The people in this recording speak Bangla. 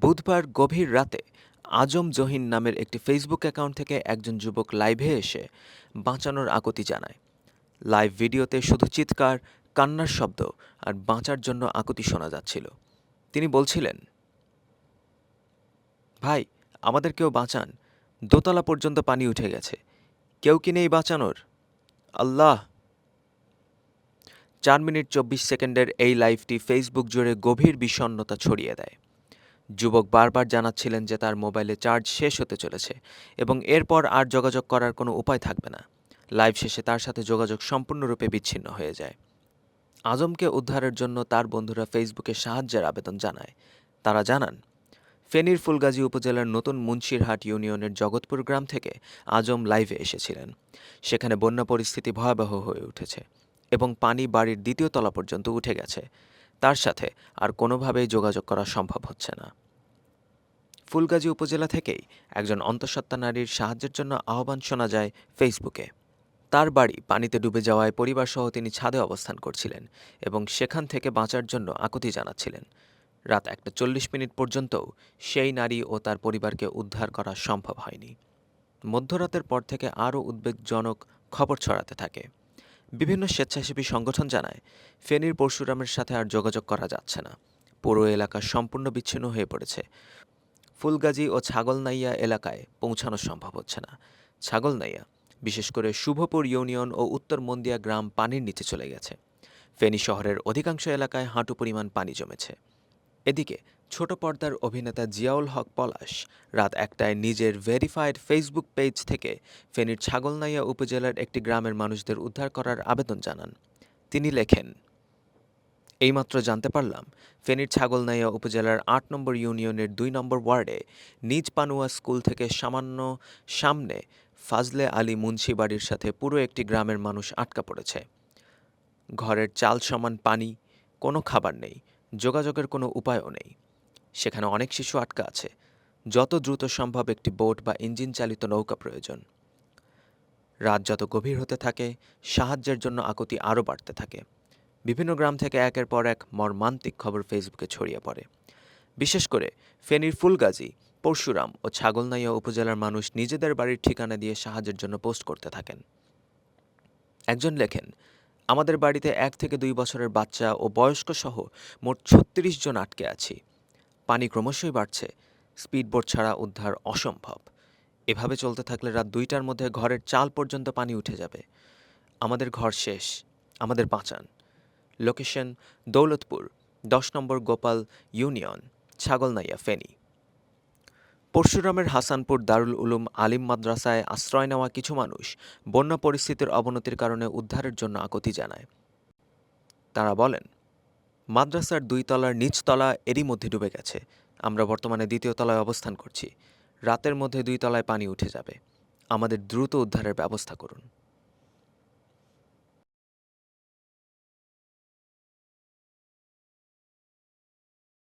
বুধবার গভীর রাতে আজম জহিন নামের একটি ফেসবুক অ্যাকাউন্ট থেকে একজন যুবক লাইভে এসে বাঁচানোর আকুতি জানায়। লাইভ ভিডিওতে শুধু চিৎকার, কান্নার শব্দ আর বাঁচার জন্য আকুতি শোনা যাচ্ছিল। তিনি বলছিলেন, ভাই, আমাদের কেউ বাঁচান, দোতলা পর্যন্ত পানি উঠে গেছে, কেউ কি নেই বাঁচানোর? আল্লাহ। 4 মিনিট 24 সেকেন্ডের এই লাইভটি ফেসবুক জুড়ে গভীর বিষণ্ণতা ছড়িয়ে দেয়। যুবক বারবার জানাচ্ছিলেন যে তার মোবাইলে চার্জ শেষ হতে চলেছে এবং এরপর আর যোগাযোগ করার কোনো উপায় থাকবে না। লাইভ শেষে তার সাথে যোগাযোগ সম্পূর্ণরূপে বিচ্ছিন্ন হয়ে যায়। আজমকে উদ্ধারের জন্য তার বন্ধুরা ফেসবুকে সাহায্যের আবেদন জানায়। তারা জানান, ফেনীর ফুলগাজী উপজেলার নতুন মুন্সিরহাট ইউনিয়নের জগৎপুর গ্রাম থেকে আজম লাইভে এসেছিলেন। সেখানে বন্যা পরিস্থিতি ভয়াবহ হয়ে উঠেছে এবং পানি বাড়ির 2য় তলা পর্যন্ত উঠে গেছে। তার সাথে আর কোনোভাবেই যোগাযোগ করা সম্ভব হচ্ছে না। ফুলগাজী উপজেলা থেকেই একজন অন্তঃসত্ত্বা নারীর সাহায্যের জন্য আহ্বান শোনা যায় ফেসবুকে। তার বাড়ি পানিতে ডুবে যাওয়ায় পরিবারসহ তিনি ছাদে অবস্থান করছিলেন এবং সেখান থেকে বাঁচার জন্য আকুতি জানাচ্ছিলেন। রাত 1:40 পর্যন্তও সেই নারী ও তার পরিবারকে উদ্ধার করা সম্ভব হয়নি। মধ্যরাতের পর থেকে আরও উদ্বেগজনক খবর ছড়াতে থাকে। বিভিন্ন স্বেচ্ছাসেবী সংগঠন জানায়, ফেনীর পরশুরামের সাথে আর যোগাযোগ করা যাচ্ছে না। পুরো এলাকা সম্পূর্ণ বিচ্ছিন্ন হয়ে পড়েছে। ফুলগাজী ও ছাগলনাইয়া এলাকায় পৌঁছানো সম্ভব হচ্ছে না। ছাগলনাইয়া, বিশেষ করে শুভপুর ইউনিয়ন ও উত্তর মন্দিয়া গ্রাম পানির নিচে চলে গেছে। ফেনী শহরের অধিকাংশ এলাকায় হাঁটু পরিমাণ পানি জমেছে। এদিকে ছোট পর্দার অভিনেতা জিয়াউল হক পলাশ রাত 1টায় নিজের ভেরিফাইড ফেসবুক পেজ থেকে ফেনীর ছাগলনাইয়া উপজেলার একটি গ্রামের মানুষদের উদ্ধার করার আবেদন জানান। তিনি লেখেন, এইমাত্র জানতে পারলাম ফেনীর ছাগলনাইয়া উপজেলার 8 নম্বর ইউনিয়নের 2 নম্বর ওয়ার্ডে নিজ পানুয়া স্কুল থেকে সামান্য সামনে ফাজলে আলী মুন্সি বাড়ির সাথে পুরো একটি গ্রামের মানুষ আটকা পড়েছে। ঘরের চাল সমান পানি, কোনো খাবার নেই, যোগাযোগের কোনো উপায়ও নেই। সেখানে অনেক শিশু আটকা আছে। যত দ্রুত সম্ভব একটি বোট বা ইঞ্জিন চালিত নৌকা প্রয়োজন। রাত যত গভীর হতে থাকে, সাহায্যের জন্য আকুতি আরও বাড়তে থাকে। বিভিন্ন গ্রাম থেকে একের পর এক মর্মান্তিক খবর ফেসবুকে ছড়িয়ে পড়ে। বিশেষ করে ফেনীর ফুলগাজী, পরশুরাম ও ছাগলনাইয়া উপজেলার মানুষ নিজেদের বাড়ির ঠিকানা দিয়ে সাহায্যের জন্য পোস্ট করতে থাকেন। একজন লেখেন, আমাদের বাড়িতে 1 থেকে 2 বছরের বাচ্চা ও বয়স্ক সহ মোট 36 জন আটকে আছি। পানি ক্রমশই বাড়ছে, স্পিডবোট ছাড়া উদ্ধার অসম্ভব। এভাবে চলতে থাকলে রাত 2টার মধ্যে ঘরের চাল পর্যন্ত পানি উঠে যাবে। আমাদের ঘর শেষ, আমাদের বাঁচান। লোকেশন দৌলতপুর, 10 নম্বর গোপাল ইউনিয়ন, ছাগলনাইয়া, ফেনী। পরশুরামের হাসানপুর দারুল উলুম আলিম মাদ্রাসায় আশ্রয় নেওয়া কিছু মানুষ বন্যা পরিস্থিতির অবনতির কারণে উদ্ধারের জন্য আকুতি জানায়। তারা বলেন, মাদ্রাসার 2 তলার নিচতলা এরই মধ্যে ডুবে গেছে। আমরা বর্তমানে 2য় তলায় অবস্থান করছি। রাতের মধ্যে 2 তলায় পানি উঠে যাবে। আমাদের দ্রুত উদ্ধারের ব্যবস্থা করুন।